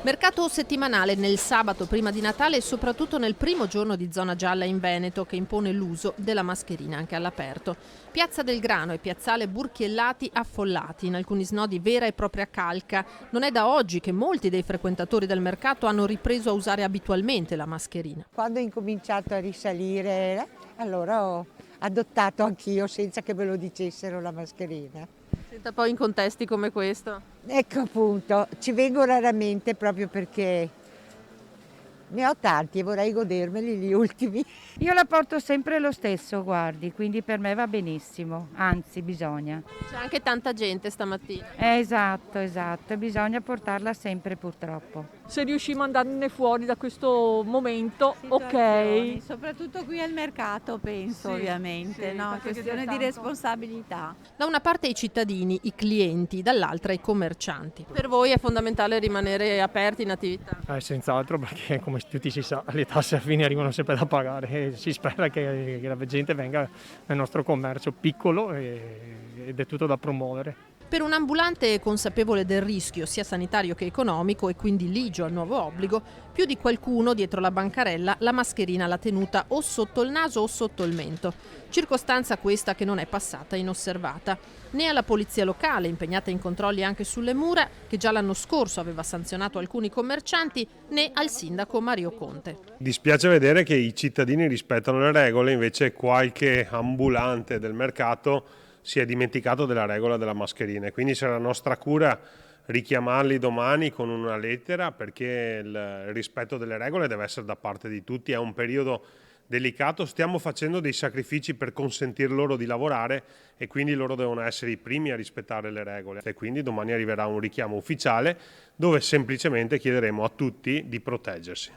Mercato settimanale nel sabato prima di Natale e soprattutto nel primo giorno di zona gialla in Veneto, che impone l'uso della mascherina anche all'aperto. Piazza del Grano e piazzale Burchiellati affollati, in alcuni snodi vera e propria calca. Non è da oggi che molti dei frequentatori del mercato hanno ripreso a usare abitualmente la mascherina. Quando ho incominciato a risalire, allora ho adottato anch'io senza che me lo dicessero la mascherina. Senta, poi in contesti come questo. Ecco appunto, ci vengo raramente proprio perché ne ho tanti e vorrei godermeli gli ultimi. Io la porto sempre lo stesso, guardi, quindi per me va benissimo, anzi bisogna. C'è anche tanta gente stamattina. Esatto, e bisogna portarla sempre purtroppo. Se riusciamo ad andarne fuori da questo momento, ok. Soprattutto qui al mercato penso, Sì, ovviamente, sì, no? perché Questione tanto- di responsabilità. Da una parte i cittadini, i clienti, dall'altra i commercianti. Per voi è fondamentale rimanere aperti in attività? Senz'altro, perché come tutti si sa le tasse alla fine arrivano sempre da pagare e si spera che la gente venga nel nostro commercio piccolo ed è tutto da promuovere. Per un ambulante consapevole del rischio sia sanitario che economico e quindi ligio al nuovo obbligo, più di qualcuno dietro la bancarella la mascherina l'ha tenuta o sotto il naso o sotto il mento. Circostanza questa che non è passata inosservata. Né alla polizia locale, impegnata in controlli anche sulle mura, che già l'anno scorso aveva sanzionato alcuni commercianti, né al sindaco Mario Conte. Dispiace vedere che i cittadini rispettano le regole, invece qualche ambulante del mercato si è dimenticato della regola della mascherina, e quindi sarà nostra cura richiamarli domani con una lettera, perché il rispetto delle regole deve essere da parte di tutti. È un periodo delicato, stiamo facendo dei sacrifici per consentir loro di lavorare e quindi loro devono essere i primi a rispettare le regole, e quindi domani arriverà un richiamo ufficiale dove semplicemente chiederemo a tutti di proteggersi.